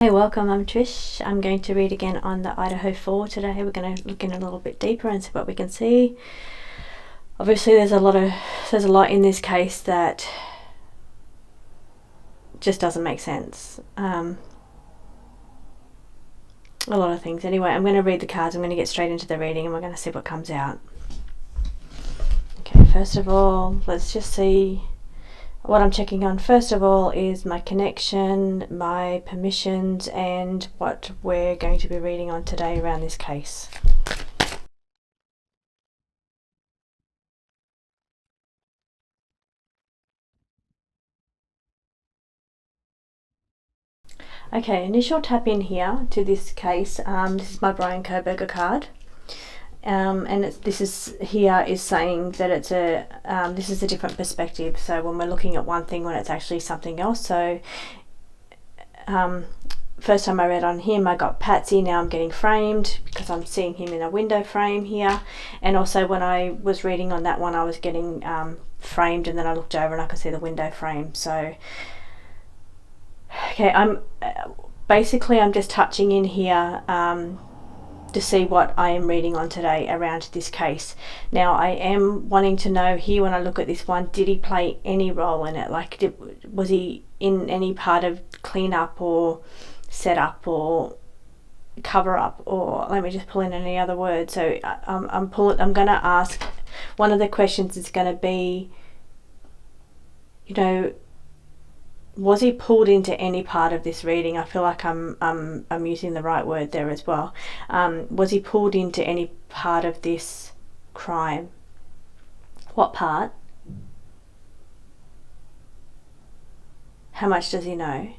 Hey, welcome, I'm Trish. I'm going to read again on the IDAHO 4 today. We're going to look in a little bit deeper and see what we can see. Obviously there's a lot in this case that just doesn't make sense. A lot of things. Anyway, I'm going to read the cards. I'm going to get straight into the reading and we're going to see what comes out. Okay, first of all, let's just see what I'm checking on. First of all is my connection, my permissions, and what we're going to be reading on today around this case. Okay, initial tap in here to this case. This is my Brian Koberger card. And this is saying that it's this is a different perspective. So when we're looking at one thing when it's actually something else. So first time I read on him, I got Patsy. Now I'm getting framed because I'm seeing him in a window frame here. And also when I was reading on that one, I was getting framed, and then I looked over and I could see the window frame. So okay, I'm just touching in here to see what I am reading on today around this case. Now I am wanting to know here, when I look at this one, did he play any role in it? Like, was he in any part of cleanup or setup or cover up, or let me just pull in any other word. So I'm going to ask, one of the questions is going to be, you know, was he pulled into any part of this reading? I feel like I'm using the right word there as well. Was he pulled into any part of this crime? What part? How much does he know?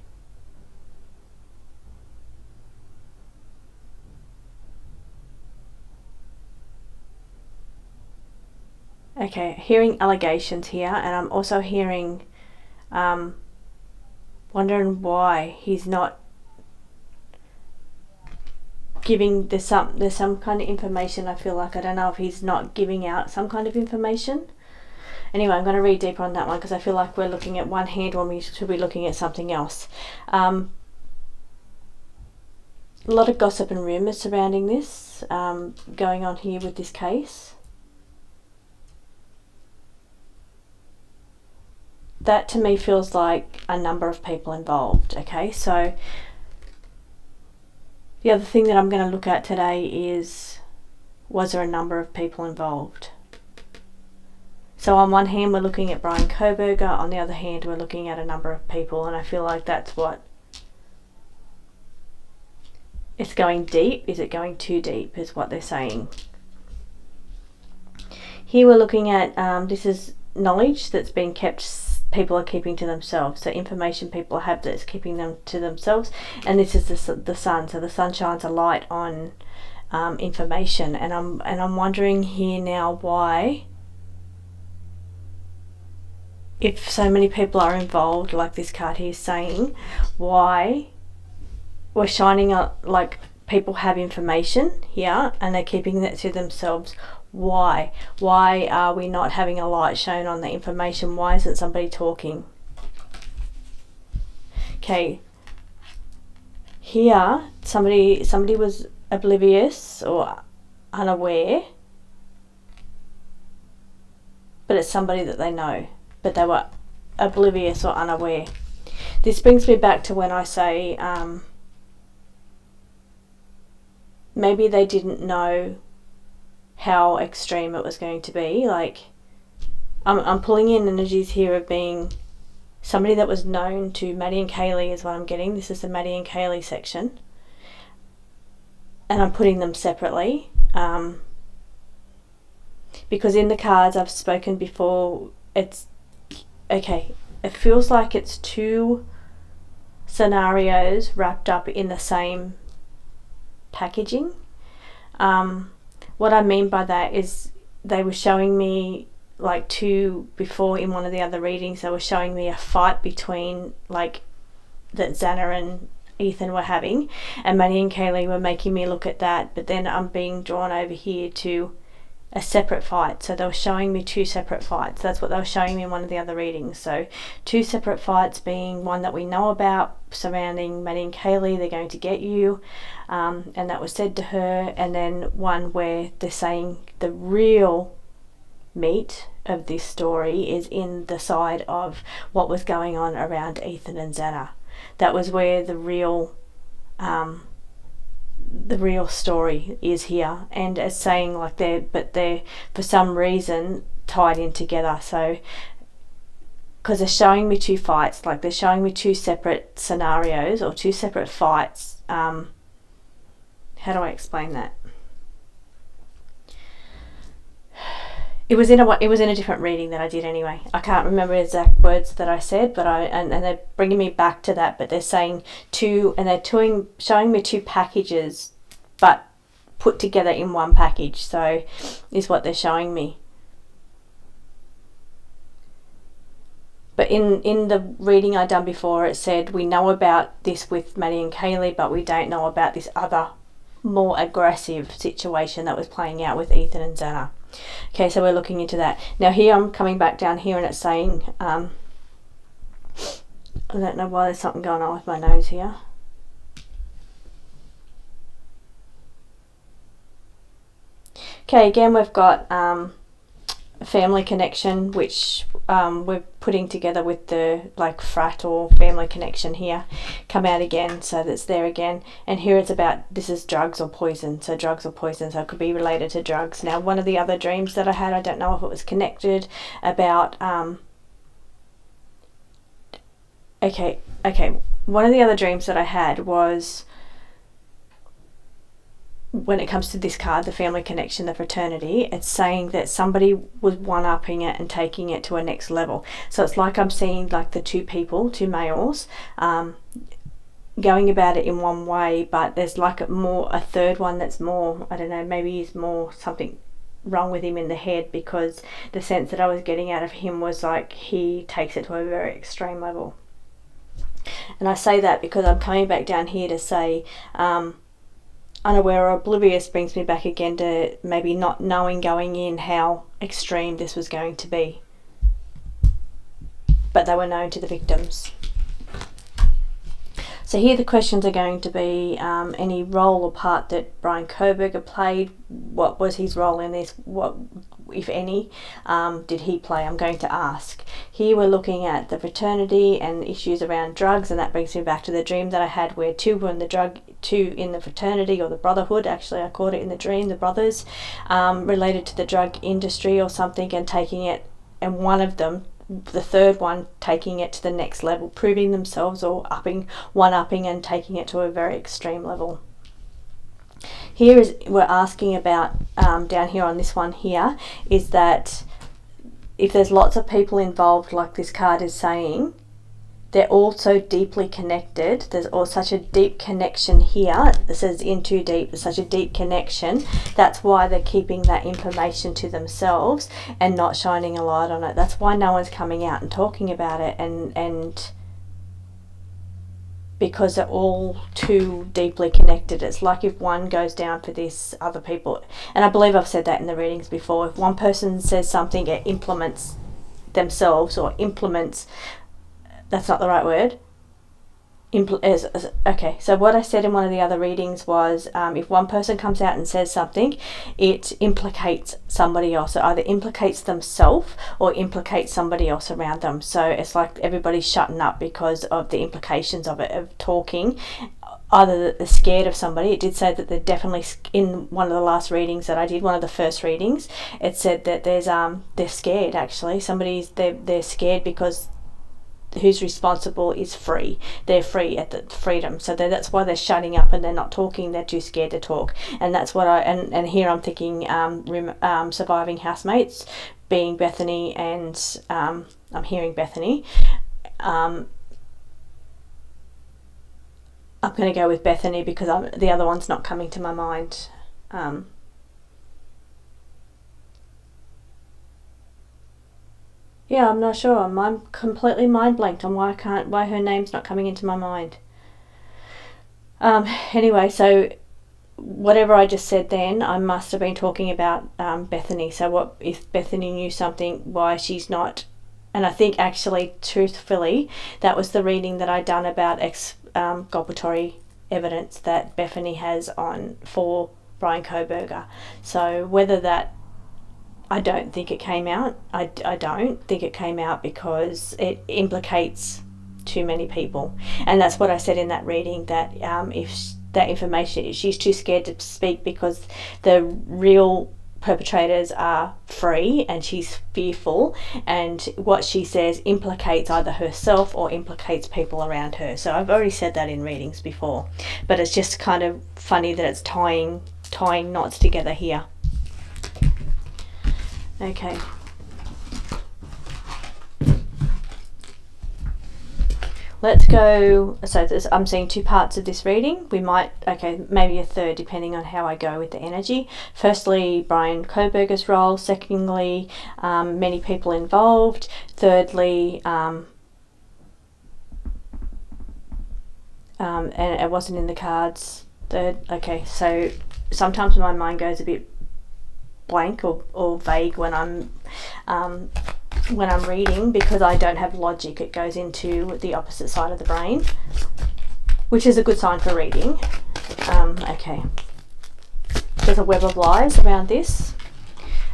Okay, hearing allegations here, and I'm also hearing wondering why he's not giving, there's some kind of information. I feel like, I don't know if he's not giving out some kind of information. Anyway, I'm going to read deeper on that one because I feel like we're looking at one hand when we should be looking at something else. A lot of gossip and rumours surrounding this going on here with this case. That to me feels like a number of people involved. Okay, so the other thing that I'm going to look at today is, was there a number of people involved? So on one hand we're looking at Brian Koberger, on the other hand we're looking at a number of people, and I feel like that's what it's going deep. Is it going too deep is what they're saying. Here we're looking at this is knowledge that's been kept, people are keeping to themselves. So information people have that's keeping them to themselves, and this is the sun. So the sun shines a light on information, and I'm wondering here now why, if so many people are involved, like this card here is saying, why we're shining up, like people have information here and they're keeping that to themselves. Why are we not having a light shown on the information? Why isn't somebody talking? Okay, here somebody was oblivious or unaware, but it's somebody that they know, but they were oblivious or unaware. This brings me back to when I say maybe they didn't know how extreme it was going to be. Like, I'm pulling in energies here of being somebody that was known to Maddie and Kaylee is what I'm getting. This is the Maddie and Kaylee section, and I'm putting them separately because in the cards I've spoken before, it's okay, it feels like it's two scenarios wrapped up in the same packaging. What I mean by that is they were showing me, like, before in one of the other readings, they were showing me a fight between, like, that Xana and Ethan were having, and Maddie and Kaylee were making me look at that, but then I'm being drawn over here to a separate fight. So they were showing me two separate fights. That's what they were showing me in one of the other readings. So two separate fights, being one that we know about surrounding Maddie and Kaylee, they're going to get you, and that was said to her, and then one where they're saying the real meat of this story is in the side of what was going on around Ethan and Xana. That was where the real story is here, and it's saying like they're for some reason tied in together. So because they're showing me two fights, like they're showing me two separate scenarios or two separate fights. How do I explain that? It was in a different reading that I did anyway. I can't remember the exact words that I said, but and they're bringing me back to that. But they're saying two, and they're showing me two packages, but put together in one package. So, is what they're showing me. But in the reading I done before, it said we know about this with Maddie and Kaylee, but we don't know about this other, more aggressive situation that was playing out with Ethan and Xana. Okay, so we're looking into that. Now here I'm coming back down here, and it's saying, I don't know why there's something going on with my nose here. Okay, again we've got family connection, which we're putting together with the like frat or family connection here, come out again, so that's there again. And here it's about, this is drugs or poison, so drugs or poison, so it could be related to drugs. Now one of the other dreams that I had, I don't know if it was connected, about okay, one of the other dreams that I had was, when it comes to this card, the family connection, the fraternity, it's saying that somebody was one-upping it and taking it to a next level. So it's like I'm seeing like the two people, two males, going about it in one way, but there's like a third one that's more, I don't know, maybe he's more something wrong with him in the head, because the sense that I was getting out of him was like he takes it to a very extreme level. And I say that because I'm coming back down here to say, unaware or oblivious brings me back again to maybe not knowing going in how extreme this was going to be. But they were known to the victims. So here the questions are going to be any role or part that Brian Koberger played. What was his role in this? What, if any, did he play? I'm going to ask. Here we're looking at the fraternity and issues around drugs, and that brings me back to the dream that I had where two were in the fraternity or the brotherhood. Actually, I called it in the dream, the brothers, related to the drug industry or something, and taking it, and one of them, the third one, taking it to the next level, proving themselves or one-upping and taking it to a very extreme level. Here is, we're asking about, down here on this one here, is that if there's lots of people involved, like this card is saying, they're all so deeply connected. There's all such a deep connection here. It says in too deep, there's such a deep connection. That's why they're keeping that information to themselves and not shining a light on it. That's why no one's coming out and talking about it, and because they're all too deeply connected. It's like if one goes down for this, other people, and I believe I've said that in the readings before, if one person says something, it implements themselves, or implements, that's not the right word. Okay, so what I said in one of the other readings was, if one person comes out and says something, it implicates somebody else. It either implicates themselves or implicates somebody else around them. So it's like everybody's shutting up because of the implications of it, of talking. Either that they're scared of somebody. It did say that they're definitely, in one of the last readings that I did, one of the first readings, it said that there's they're scared actually. They're scared because who's responsible is free. They're free at the freedom, so that's why they're shutting up and they're not talking. They're too scared to talk, and that's what and here I'm thinking surviving housemates, being Bethany, and I'm hearing Bethany. I'm going to go with Bethany because the other one's not coming to my mind. Yeah, I'm not sure. I'm completely mind blanked on why her name's not coming into my mind. Anyway, so whatever I just said then, I must have been talking about Bethany. So what if Bethany knew something, why she's not? And I think actually, truthfully, that was the reading that I done about exculpatory evidence that Bethany has on for Brian Kohberger. So whether that, I don't think it came out. I don't think it came out because it implicates too many people, and that's what I said in that reading, that if that information, she's too scared to speak because the real perpetrators are free and she's fearful, and what she says implicates either herself or implicates people around her. So I've already said that in readings before, but it's just kind of funny that it's tying knots together here. Okay. Let's go. So I'm seeing two parts of this reading. We might, maybe a third, depending on how I go with the energy. Firstly, Brian Kohberger's role. Secondly, many people involved. Thirdly, and it wasn't in the cards. Third, okay, so sometimes my mind goes a bit blank or vague when I'm reading, because I don't have logic. It goes into the opposite side of the brain, which is a good sign for reading. Okay, there's a web of lies around this.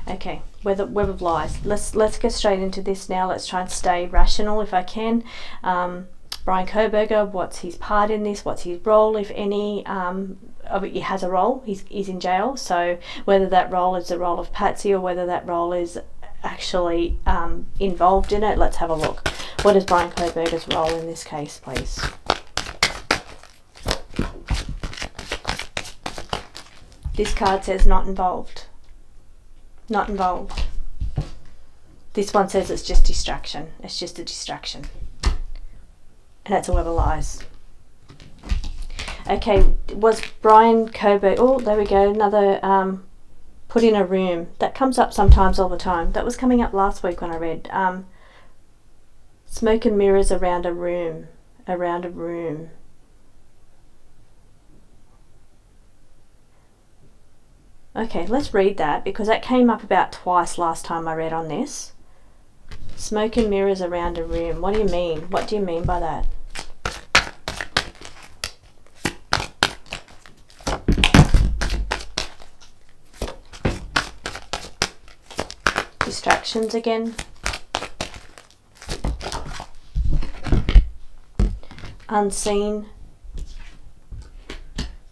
Okay, web of lies. Let's get straight into this now. Let's try and stay rational if I can. Brian Kohberger, what's his part in this? What's his role, if any? He has a role. He's in jail. So whether that role is the role of Patsy or whether that role is actually involved in it, let's have a look. What is Brian Kohberger's role in this case, please? This card says not involved. Not involved. This one says it's just distraction. It's just a distraction. And that's a web of lies. Okay, was Brian Kohberger... Oh, there we go. Another... put in a room. That comes up sometimes, all the time. That was coming up last week when I read smoke and mirrors around a room. Around a room. Okay, let's read that, because that came up about twice last time I read on this. Smoke and mirrors around a room. What do you mean? What do you mean by that? Distractions again. Unseen.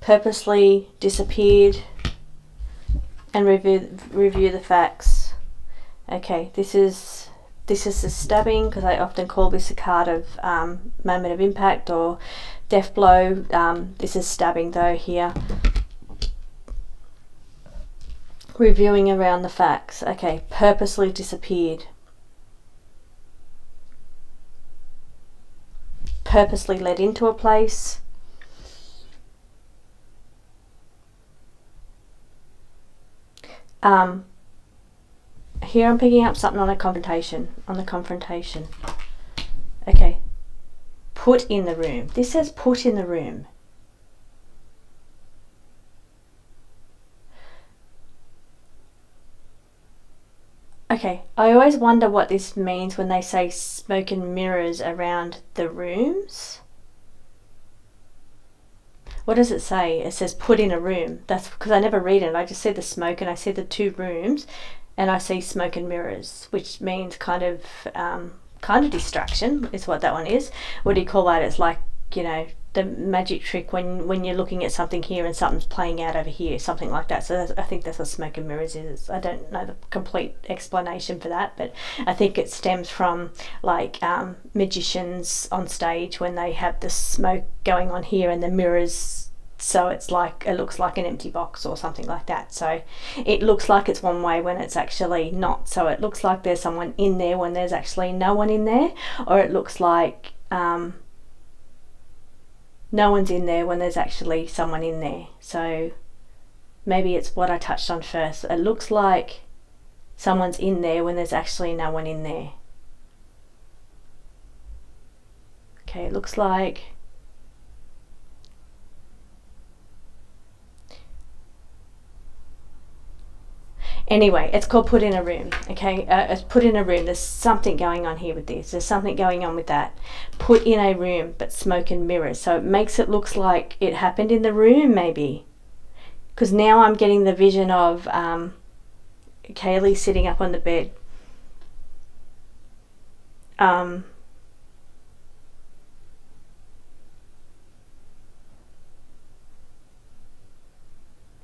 Purposely disappeared. And review the facts. Okay, this is a stabbing, because I often call this a card of moment of impact or death blow. This is stabbing though here. Reviewing around the facts. Okay, purposely disappeared. Purposely led into a place. Here I'm picking up something on a confrontation. On the confrontation. Okay. Put in the room. This says put in the room. Okay, I always wonder what this means when they say smoke and mirrors around the rooms. What does it say? It says put in a room. That's because I never read it. I just see the smoke and I see the two rooms and I see smoke and mirrors, which means kind of distraction is what that one is. What do you call that? It's like, you know, the magic trick when you're looking at something here and something's playing out over here, something like that. So I think that's what smoke and mirrors is. I don't know the complete explanation for that, but I think it stems from like magicians on stage when they have the smoke going on here and the mirrors, so it's like it looks like an empty box or something like that. So it looks like it's one way when it's actually not. So it looks like there's someone in there when there's actually no one in there, or it looks like no one's in there when there's actually someone in there. So maybe it's what I touched on first. It looks like someone's in there when there's actually no one in there. Okay, it looks like Anyway, it's called put in a room, okay? It's put in a room. There's something going on here with this. There's something going on with that. Put in a room, but smoke and mirrors. So it makes it look like it happened in the room, maybe. Because now I'm getting the vision of Kaylee sitting up on the bed.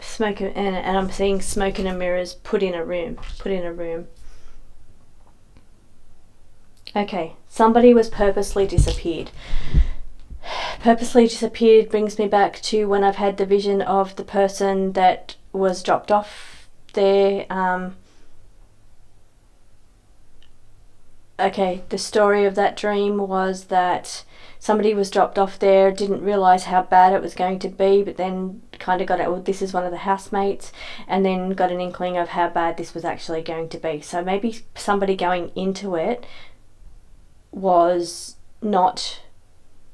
Smoke, and I'm seeing smoke and mirrors put in a room. Okay, somebody was purposely disappeared. Purposely disappeared brings me back to when I've had the vision of the person that was dropped off there. Okay, the story of that dream was that somebody was dropped off there, didn't realise how bad it was going to be, but then kind of got it, well, this is one of the housemates, and then got an inkling of how bad this was actually going to be. So maybe somebody going into it was not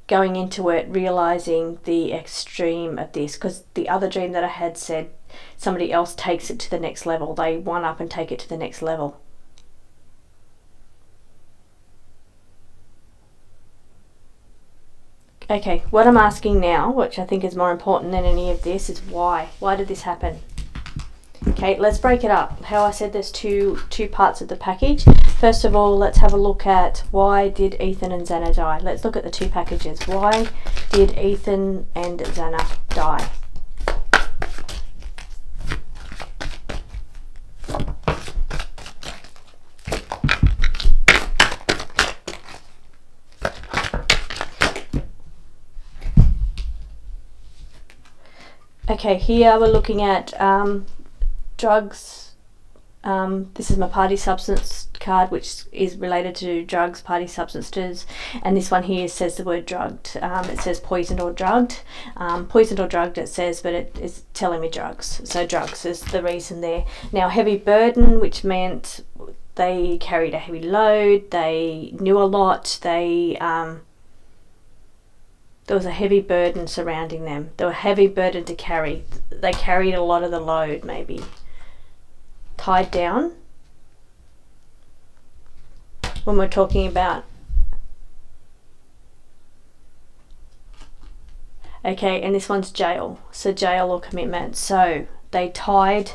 going into it realising the extreme of this, because the other dream that I had said somebody else takes it to the next level. They one up and take it to the next level. Okay, what I'm asking now, which I think is more important than any of this, is why? Why did this happen? Okay, let's break it up. How I said there's two parts of the package. First of all, let's have a look at why did Ethan and Xana die. Let's look at the two packages. Why did Ethan and Xana die? Okay, here we're looking at drugs. This is my party substance card, which is related to drugs, party substances, and this one here says the word drugged. It says poisoned or drugged. Poisoned or drugged it says, but it is telling me drugs. So drugs is the reason there. Now heavy burden, which meant they carried a heavy load, they knew a lot, there was a heavy burden surrounding them. There was a heavy burden to carry. They carried a lot of the load, maybe. Tied down. When we're talking about... Okay, and this one's jail. So jail or commitment. So they tied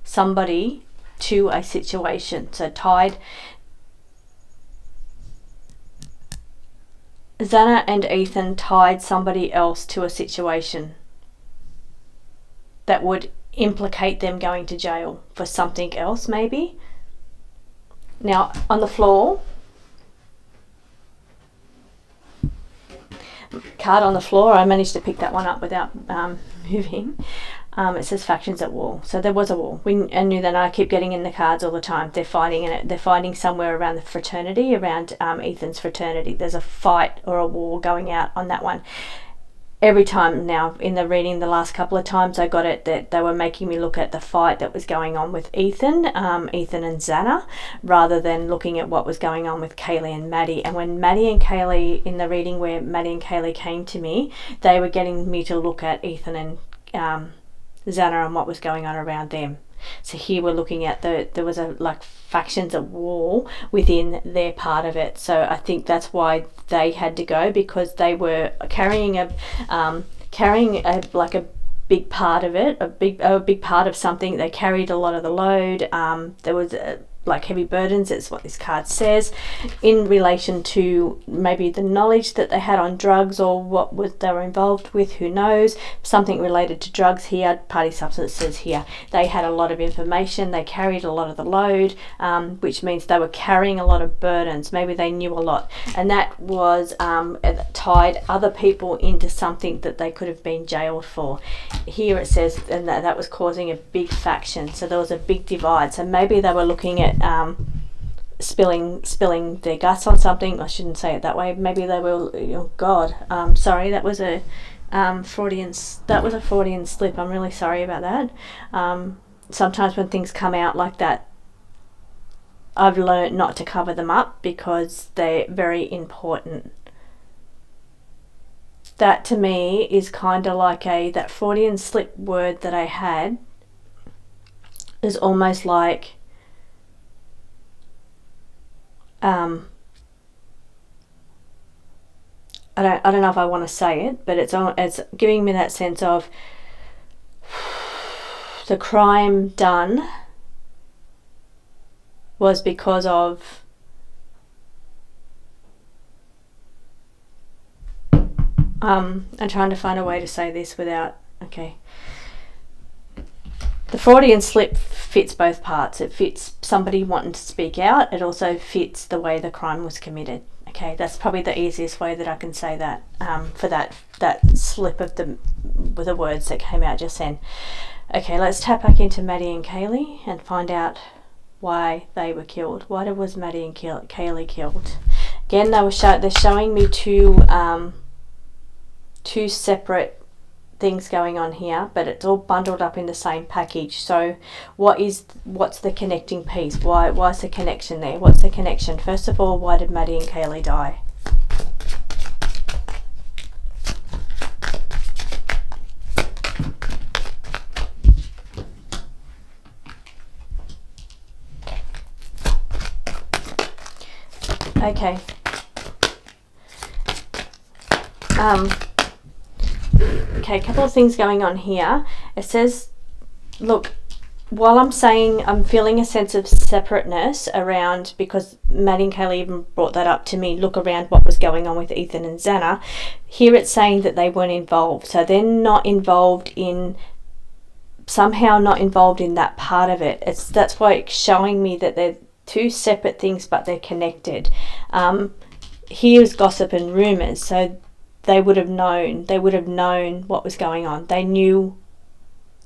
somebody to a situation. So tied... Xana and Ethan tied somebody else to a situation that would implicate them going to jail for something else, maybe. Now, on the floor, card on the floor, I managed to pick that one up without moving. It says factions at war. So there was a war. I knew that. I keep getting in the cards all the time. They're fighting in it. They're fighting somewhere around the fraternity, around Ethan's fraternity. There's a fight or a war going out on that one. Every time now in the reading, the last couple of times I got it, that they were making me look at the fight that was going on with Ethan and Xana, rather than looking at what was going on with Kaylee and Maddie. And when Maddie and Kaylee, in the reading where Maddie and Kaylee came to me, they were getting me to look at Ethan and Xana and what was going on around them. So here we're looking at there was a like factions at war within their part of it. So I think that's why they had to go, because they were carrying a like a big part of it, a big part of something. They carried a lot of the load. There was like heavy burdens, it's what this card says, in relation to maybe the knowledge that they had on drugs, or what was they were involved with, who knows. Something related to drugs here, party substances here. They had a lot of information, they carried a lot of the load, which means they were carrying a lot of burdens. Maybe they knew a lot, and that was tied other people into something that they could have been jailed for. Here it says, and that was causing a big faction, so there was a big divide. So maybe they were looking at spilling their guts on something. I shouldn't say it that way. Maybe they were, oh God, sorry, that was a Freudian slip. I'm really sorry about that. Sometimes when things come out like that, I've learned not to cover them up because they're very important. That to me is kind of like that Freudian slip word that I had. is almost like I don't know if I want to say it, but it's giving me that sense of the crime done was because of I'm trying to find a way to say this without, okay. The Freudian slip fits both parts. It fits somebody wanting to speak out. It also fits the way the crime was committed. Okay, that's probably the easiest way that I can say that for that slip of the words that came out just then. Okay, let's tap back into Maddie and Kaylee and find out why they were killed. Why was Maddie and Kaylee killed? Again, they're showing me two separate things going on here, but it's all bundled up in the same package. So what's the connecting piece? Why's the connection there? What's the connection? First of all, why did Maddie and Kaylee die? Okay. Okay, a couple of things going on here. It says, look, while I'm saying I'm feeling a sense of separateness around, because Maddie and Kaylee even brought that up to me, look around what was going on with Ethan and Xana. Here it's saying that they weren't involved. So they're not involved in, somehow not involved in that part of it. That's why it's showing me that they're two separate things, but they're connected. Here's gossip and rumours. So they would have known what was going on. They knew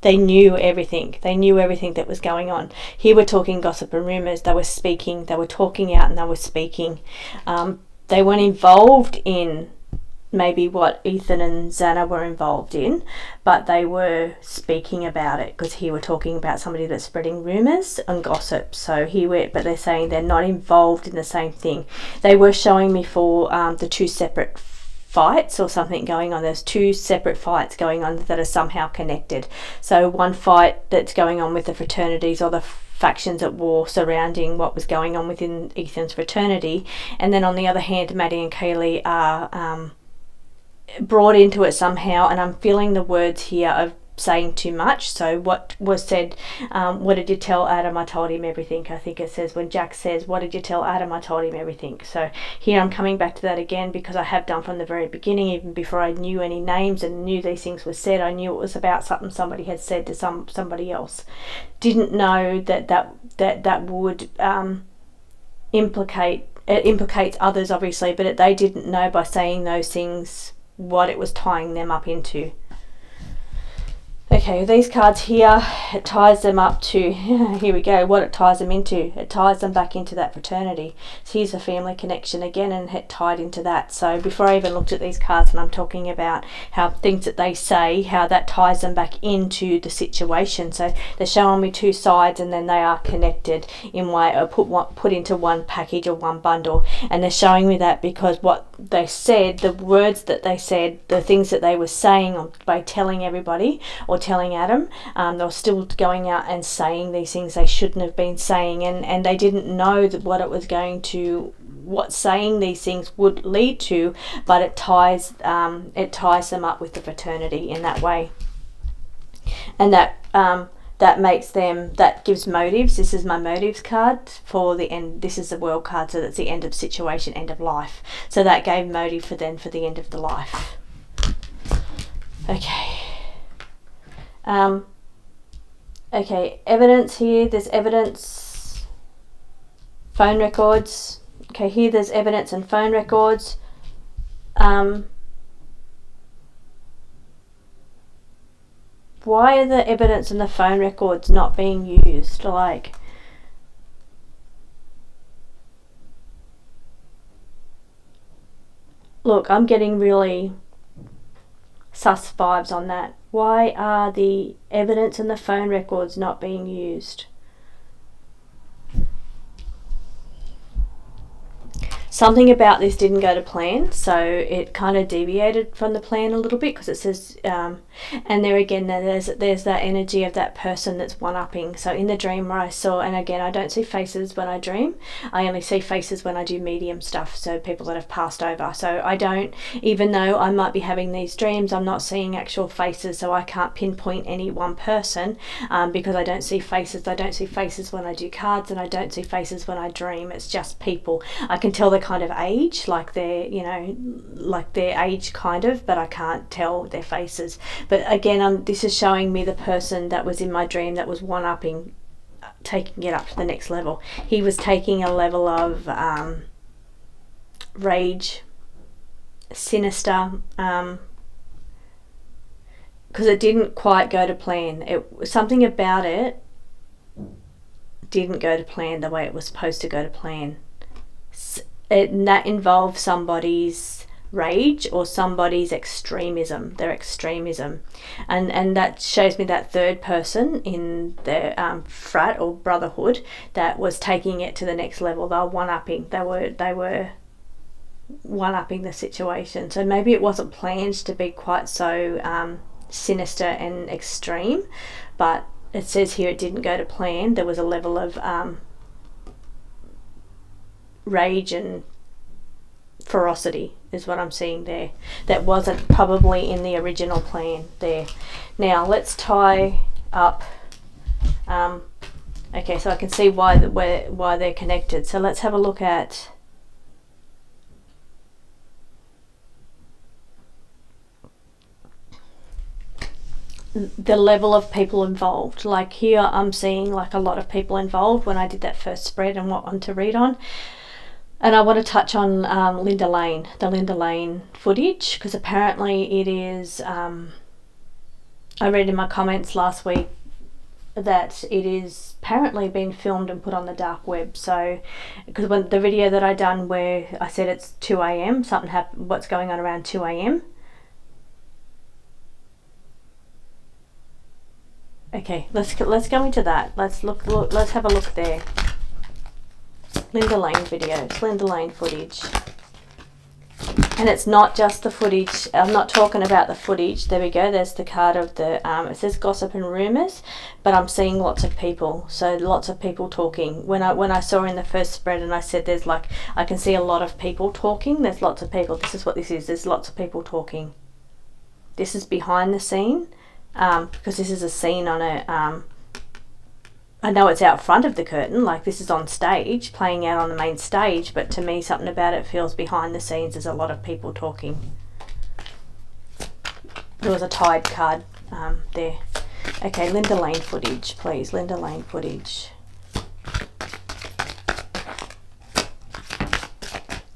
everything. They knew everything that was going on. Here we're talking gossip and rumours. They were speaking, they were talking out and they were speaking. They weren't involved in maybe what Ethan and Xana were involved in, but they were speaking about it, because here we're talking about somebody that's spreading rumours and gossip. So but they're saying they're not involved in the same thing. They were showing me for the two separate fights or something going on. There's two separate fights going on that are somehow connected. So one fight that's going on with the fraternities or the factions at war surrounding what was going on within Ethan's fraternity, and then on the other hand, Maddie and Kaylee are brought into it somehow. And I'm feeling the words here of saying too much. So what was said, what did you tell Adam? I told him everything. I think it says when Jack says, what did you tell Adam? I told him everything. So here I'm coming back to that again, because I have done from the very beginning, even before I knew any names and knew these things were said. I knew it was about something somebody had said to somebody else. Didn't know that would implicates others, obviously, but they didn't know by saying those things what it was tying them up into. Okay, these cards here, it ties them up to, here we go, what it ties them into. It ties them back into that fraternity. So here's a family connection again, and it tied into that. So before I even looked at these cards, and I'm talking about how things that they say, how that ties them back into the situation. So they're showing me two sides, and then they are connected in way, or put into one package or one bundle. And they're showing me that because what they said, the words that they said, the things that they were saying by telling everybody or telling Adam, they were still going out and saying these things they shouldn't have been saying, and they didn't know what saying these things would lead to, but it ties them up with the fraternity in that way, and that gives motives. This is my motives card for the end. This is the world card, so that's the end of situation, end of life. So that gave motive for the end of the life. Okay. Okay, evidence here. There's evidence, phone records. Okay, here there's evidence and phone records. Why are the evidence and the phone records not being used? Like, look, I'm getting really sus vibes on that. Why are the evidence and the phone records not being used? something about this didn't go to plan, so it kind of deviated from the plan a little bit, because it says and there again, there's that energy of that person that's one-upping. So in the dream where I saw, and again, I don't see faces when I dream, I only see faces when I do medium stuff, so people that have passed over. So I don't, even though I might be having these dreams, I'm not seeing actual faces, so I can't pinpoint any one person, because I don't see faces. I don't see faces when I do cards, and I don't see faces when I dream. It's just people. I can tell the kind of age, like their, like their age kind of, but I can't tell their faces. But again, this is showing me the person that was in my dream that was one-upping, taking it up to the next level. He was taking a level of rage, sinister, because it didn't quite go to plan. Something about it didn't go to plan the way it was supposed to go to plan. That involved somebody's rage or somebody's extremism, their extremism, and that shows me that third person in the frat or brotherhood that was taking it to the next level. They were one-upping. They were one-upping the situation. So maybe it wasn't planned to be quite so sinister and extreme, but it says here it didn't go to plan. There was a level of rage and ferocity is what I'm seeing there. That wasn't probably in the original plan there. Now let's tie up. Okay, so I can see why they're connected. So let's have a look at the level of people involved. Like here I'm seeing like a lot of people involved when I did that first spread and what one to read on. And I want to touch on Linda Lane, the Linda Lane footage, because apparently it is, I read in my comments last week that it is apparently been filmed and put on the dark web. So, because when the video that I done where I said it's 2 a.m, something happened, what's going on around 2 a.m. Okay, let's go into that. Let's have a look there. Linda Lane videos, Linda Lane footage. And it's not just the footage. I'm not talking about the footage. There we go. There's the card of the, it says gossip and rumours, but I'm seeing lots of people. So lots of people talking. When I saw in the first spread and I said there's like, I can see a lot of people talking. There's lots of people. This is what this is. There's lots of people talking. This is behind the scene, because this is a scene on a, I know it's out front of the curtain, like this is on stage, playing out on the main stage, but to me something about it feels behind the scenes. There's a lot of people talking. There was a Tide card there. Okay, Linda Lane footage, please. Linda Lane footage.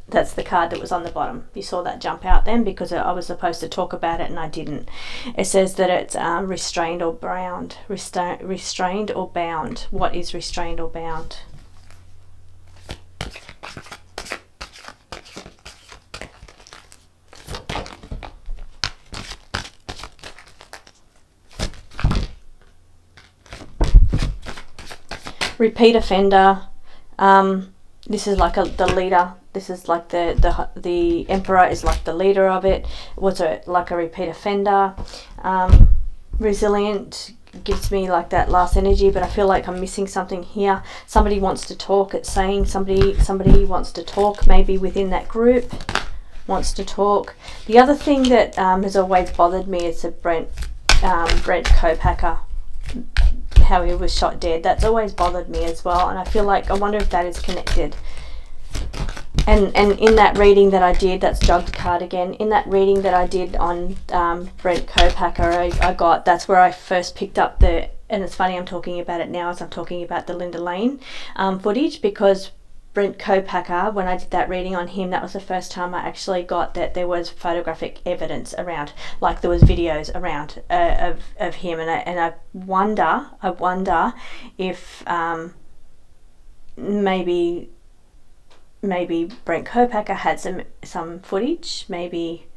That's the card that was on the bottom. You saw that jump out then because I was supposed to talk about it and I didn't. It says that it's restrained or bound. Restrained or bound. What is restrained or bound? Repeat offender. This is like the leader. This is like the emperor is like the leader of it. What's it like a repeat offender? Resilient gives me like that last energy, but I feel like I'm missing something here. Somebody wants to talk. It's saying somebody wants to talk. Maybe within that group wants to talk. The other thing that has always bothered me is the Brent Kopacker, how he was shot dead. That's always bothered me as well, and I feel like I wonder if that is connected. And in that reading that I did, that's Jugged card again, in that reading that I did on Brent Kopacker, that's where I first picked up and it's funny I'm talking about it now as I'm talking about the Linda Lane footage, because Brent Kopacker, when I did that reading on him, that was the first time I actually got that there was photographic evidence around, like there was videos around of him, and I wonder if maybe Brent Kopacker had some footage, maybe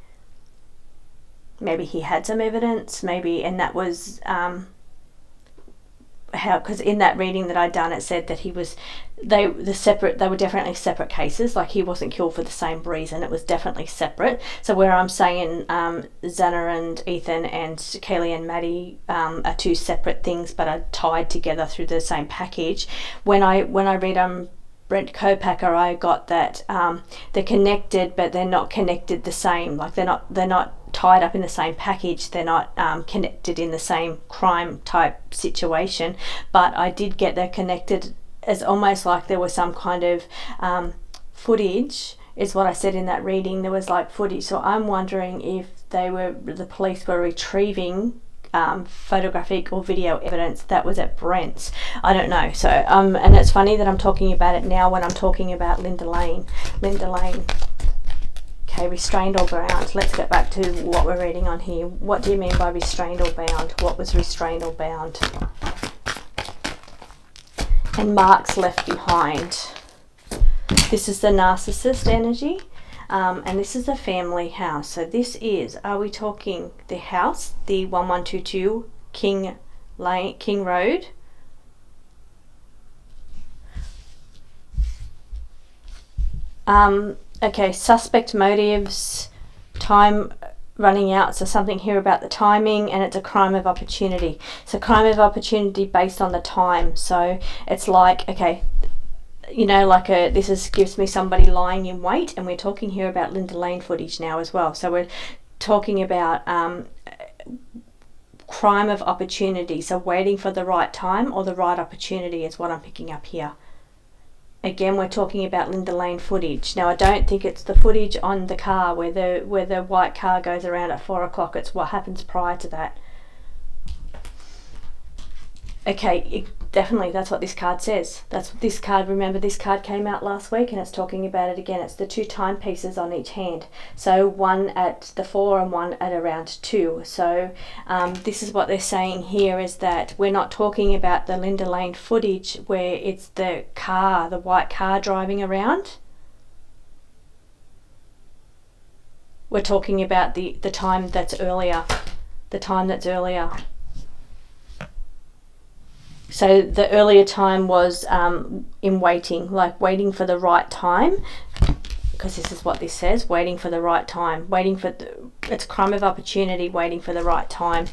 he had some evidence, and that was how, because in that reading that I'd done, it said that they were definitely separate cases. Like, he wasn't killed for the same reason. It was definitely separate. So where I'm saying Xana and Ethan and Kaylee and Maddie are two separate things but are tied together through the same package, when I read Brent Kopacker, I got that they're connected, but they're not connected the same. Like, they're not tied up in the same package. They're not connected in the same crime type situation. But I did get they're connected as almost like there was some kind of footage, is what I said in that reading. There was like footage. So I'm wondering if the police were retrieving photographic or video evidence that was at Brent's. I don't know. So and it's funny that I'm talking about it now when I'm talking about Linda Lane. Okay, restrained or bound. Let's get back to what we're reading on here. What do you mean by restrained or bound? What was restrained or bound? And marks left behind. This is the narcissist energy. And this is the family house. So this is, are we talking the house, the 1122 King Road? Okay, suspect motives, time running out. So something here about the timing, and it's a crime of opportunity. So crime of opportunity based on the time. So it's like, okay, you know, like gives me somebody lying in wait, and we're talking here about Linda Lane footage now as well. So we're talking about crime of opportunity. So waiting for the right time or the right opportunity is what I'm picking up here. Again, we're talking about Linda Lane footage. Now, I don't think it's the footage on the car where the white car goes around at 4 o'clock. It's what happens prior to that. Okay, definitely that's what this card says. That's what this card, remember this card came out last week and it's talking about it again. It's the two timepieces on each hand. So one at the 4 and one at around 2. So this is what they're saying here, is that we're not talking about the Linda Lane footage where it's the car, the white car driving around. We're talking about the time that's earlier. The time that's earlier. So the earlier time was in waiting, like waiting for the right time, because this is what this says, waiting for the right time, it's crime of opportunity, waiting for the right time.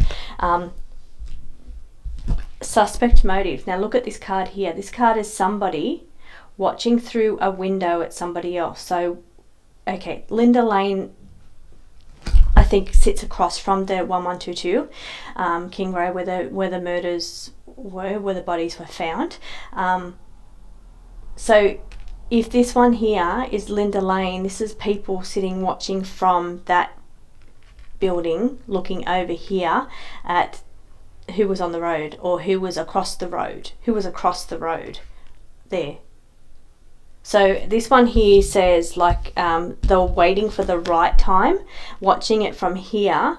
Suspect motive. Now look at this card here. This card is somebody watching through a window at somebody else. So, okay, Linda Lane, I think, sits across from the 1122 King Road where the murders were, where the bodies were found. So if this one here is Linda Lane, this is people sitting watching from that building, looking over here at who was on the road, or who was across the road, there. So this one here says, like, they were waiting for the right time, watching it from here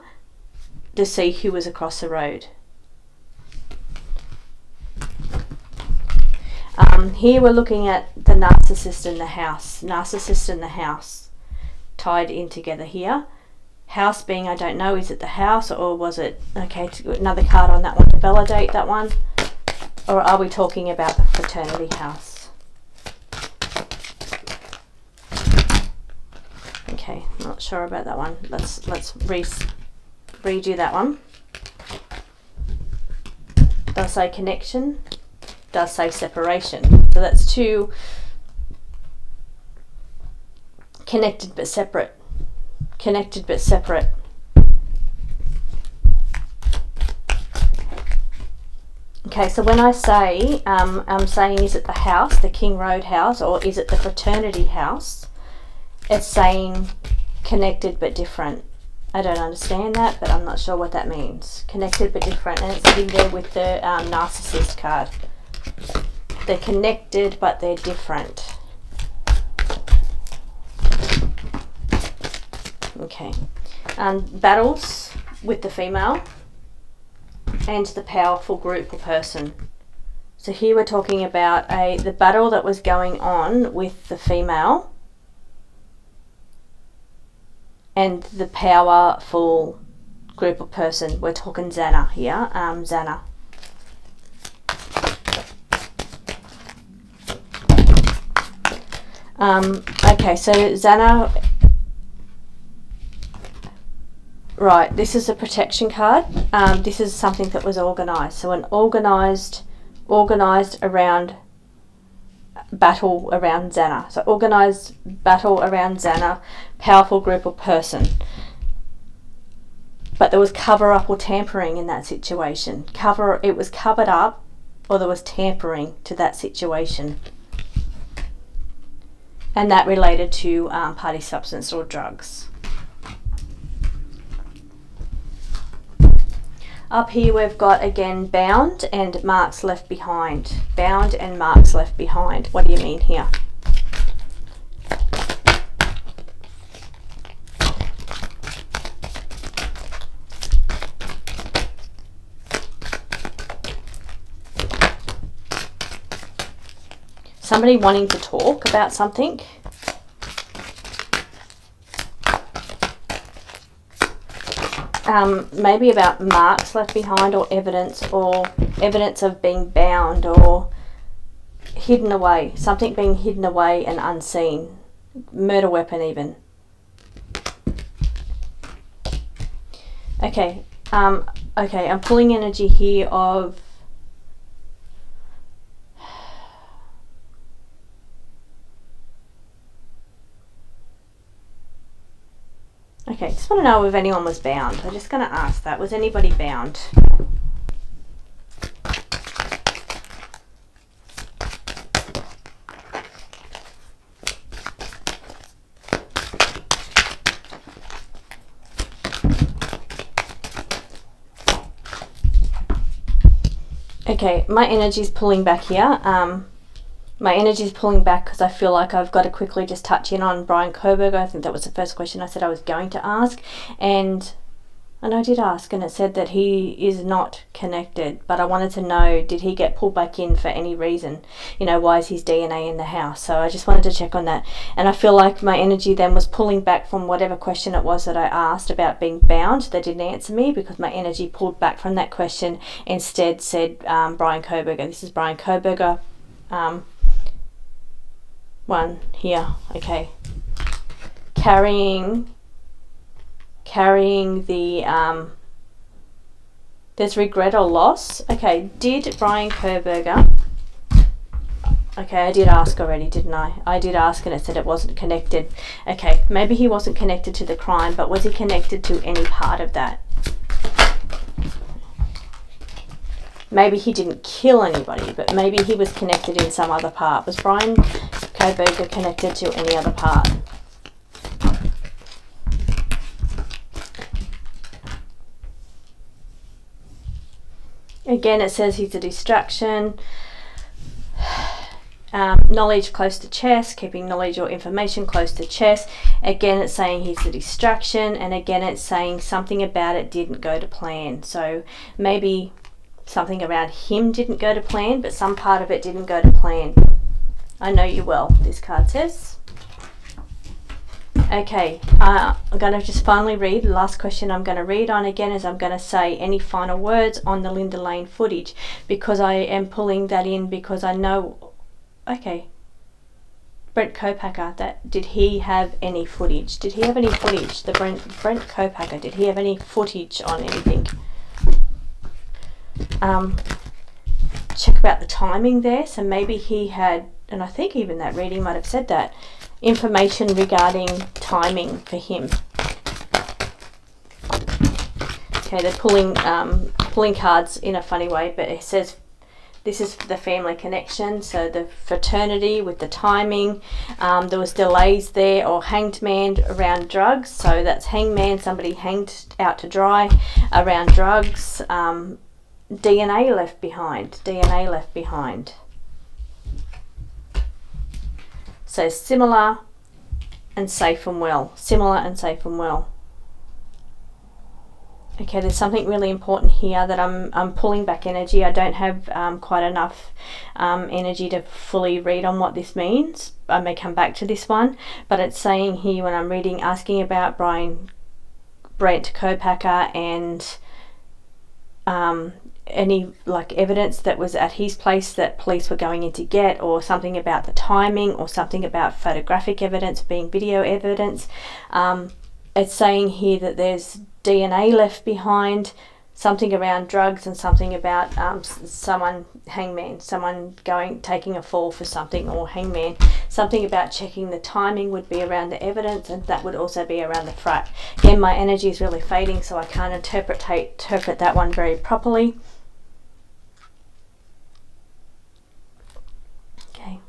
to see who was across the road. Here we're looking at the narcissist in the house, tied in together here. House being, I don't know, is it the house, or was it, okay, another card on that one to validate that one, or are we talking about the fraternity house? Okay, not sure about that one. Let's redo that one. Does say connection, does say separation. So that's two connected but separate. Connected but separate. Okay, so when I say, I'm saying, is it the house, the King Road house, or is it the fraternity house? It's saying connected but different. I don't understand that, but I'm not sure what that means. Connected but different, and it's sitting there with the narcissist card. They're connected but they're different. Okay. Battles with the female and the powerful group or person. So here we're talking about the battle that was going on with the female and the powerful group or person. We're talking Xana here. Xana. Okay, so Xana, right, this is a protection card. This is something that was organised. So an organised around battle around Xana. So organised battle around Xana, powerful group or person. But there was cover up or tampering in that situation. It was covered up, or there was tampering to that situation. And that related to party substance or drugs. Up here we've got again bound and marks left behind. Bound and marks left behind. What do you mean here? Somebody wanting to talk about something. Maybe about marks left behind, or evidence of being bound or hidden away. Something being hidden away and unseen. Murder weapon even. Okay. Okay, I'm pulling energy here of okay, just want to know if anyone was bound. I'm just going to ask that. Was anybody bound? Okay, my energy's pulling back here. My energy is pulling back because I feel like I've got to quickly just touch in on Brian Koberger. I think that was the first question I said I was going to ask. And I did ask, and it said that he is not connected. But I wanted to know, did he get pulled back in for any reason? You know, why is his DNA in the house? So I just wanted to check on that. And I feel like my energy then was pulling back from whatever question it was that I asked about being bound. They didn't answer me because my energy pulled back from that question. Instead said Brian Koberger. This is Brian Koberger. One here, okay. Carrying the there's regret or loss. Okay, did Brian Koberger, okay, I did ask already, didn't I? I did ask and it said it wasn't connected. Okay, maybe he wasn't connected to the crime, but was he connected to any part of that? Maybe he didn't kill anybody, but maybe he was connected in some other part. Was Brian Koberger connected to any other part? Again, it says he's a distraction. Knowledge close to chest, keeping knowledge or information close to chest. Again, it's saying he's a distraction, and again, it's saying something about it didn't go to plan. So maybe something around him didn't go to plan, but some part of it didn't go to plan. I know you well, this card says. Okay, I'm going to just finally read. The last question I'm going to read on again is I'm going to say any final words on the Linda Lane footage, because I am pulling that in because I know, okay, Brent Kopacker, did he have any footage? Did he have any footage? The Brent Kopacker, did he have any footage on anything? Check about the timing there. So maybe he had, and I think even that reading might have said that, information regarding timing for him. Okay, they're pulling cards in a funny way, but it says this is the family connection, so the fraternity with the timing. There was delays there, or hanged man around drugs, so that's hangman, somebody hanged out to dry around drugs. DNA left behind. So similar and safe and well. Okay, there's something really important here that I'm pulling back energy. I don't have quite enough energy to fully read on what this means. I may come back to this one, but it's saying here when I'm reading, asking about Brent Kopacker and any like evidence that was at his place that police were going in to get, or something about the timing, or something about photographic evidence being video evidence. It's saying here that there's DNA left behind, something around drugs, and something about someone taking a fall for something, or hangman. Something about checking the timing would be around the evidence, and that would also be around the frat. Again, my energy is really fading, so I can't interpret that one very properly. Okay.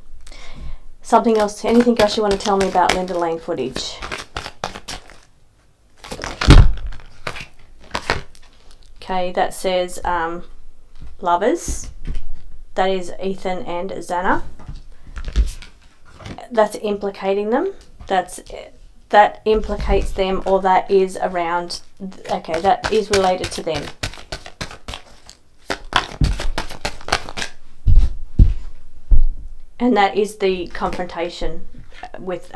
Something else, anything else you want to tell me about Linda Lane footage? Okay, that says lovers. That is Ethan and Xana. That's implicating them. That implicates them, or that is around. Okay, that is related to them. And that is the confrontation with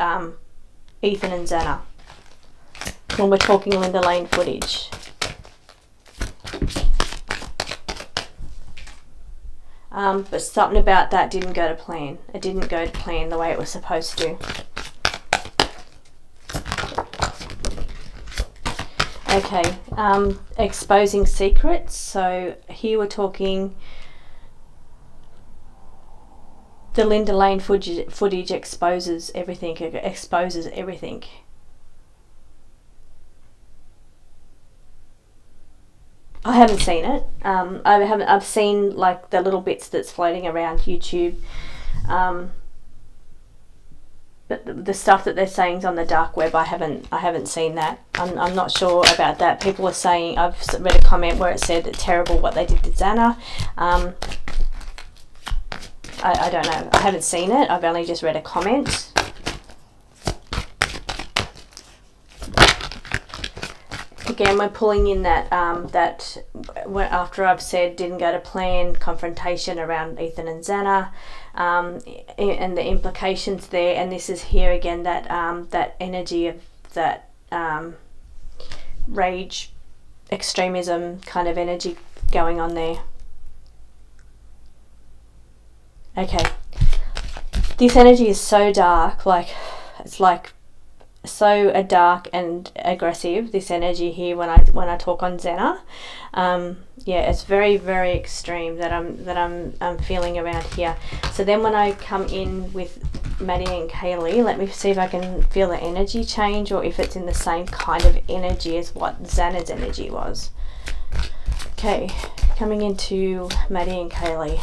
Ethan and Xana when we're talking Linda Lane footage. But something about that didn't go to plan. It didn't go to plan the way it was supposed to. Okay, exposing secrets. So here we're talking the Linda Lane footage exposes everything. It exposes everything. I haven't seen it. I've seen like the little bits that's floating around YouTube. But the stuff that they're saying is on the dark web. I haven't seen that. I'm not sure about that. People are saying, I've read a comment where it said it's terrible what they did to Xana. I don't know. I haven't seen it. I've only just read a comment. Again, we're pulling in that after I've said didn't go to plan, confrontation around Ethan and Xana, and the implications there. And this is here again that energy of that rage, extremism kind of energy going on there. Okay, this energy is so dark, like it's like so dark and aggressive, this energy here when I talk on Xana. Yeah, it's very, very extreme that I'm feeling around here. So then when I come in with Maddie and Kaylee, let me see if I can feel the energy change, or if it's in the same kind of energy as what Xana's energy was. Okay, coming into Maddie and Kaylee.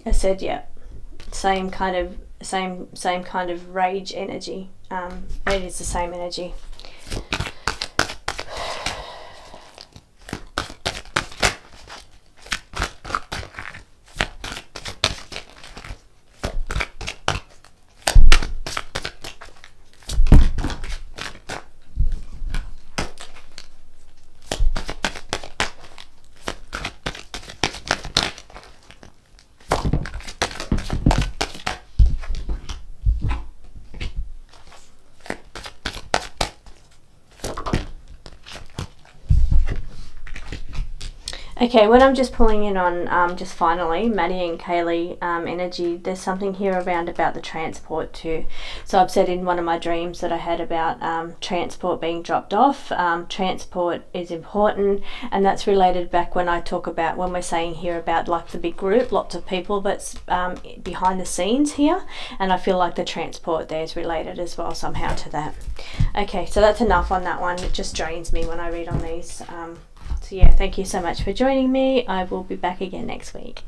I said, yeah, same kind of rage energy. It is the same energy. Okay, when I'm just pulling in on just finally Maddie and Kaylee energy, there's something here around about the transport too. So I've said in one of my dreams that I had about transport being dropped off. Transport is important, and that's related back when I talk about, when we're saying here about like the big group, lots of people that's behind the scenes here, and I feel like the transport there is related as well somehow to that. Okay, so that's enough on that one. It just drains me when I read on these. So yeah, thank you so much for joining me. I will be back again next week.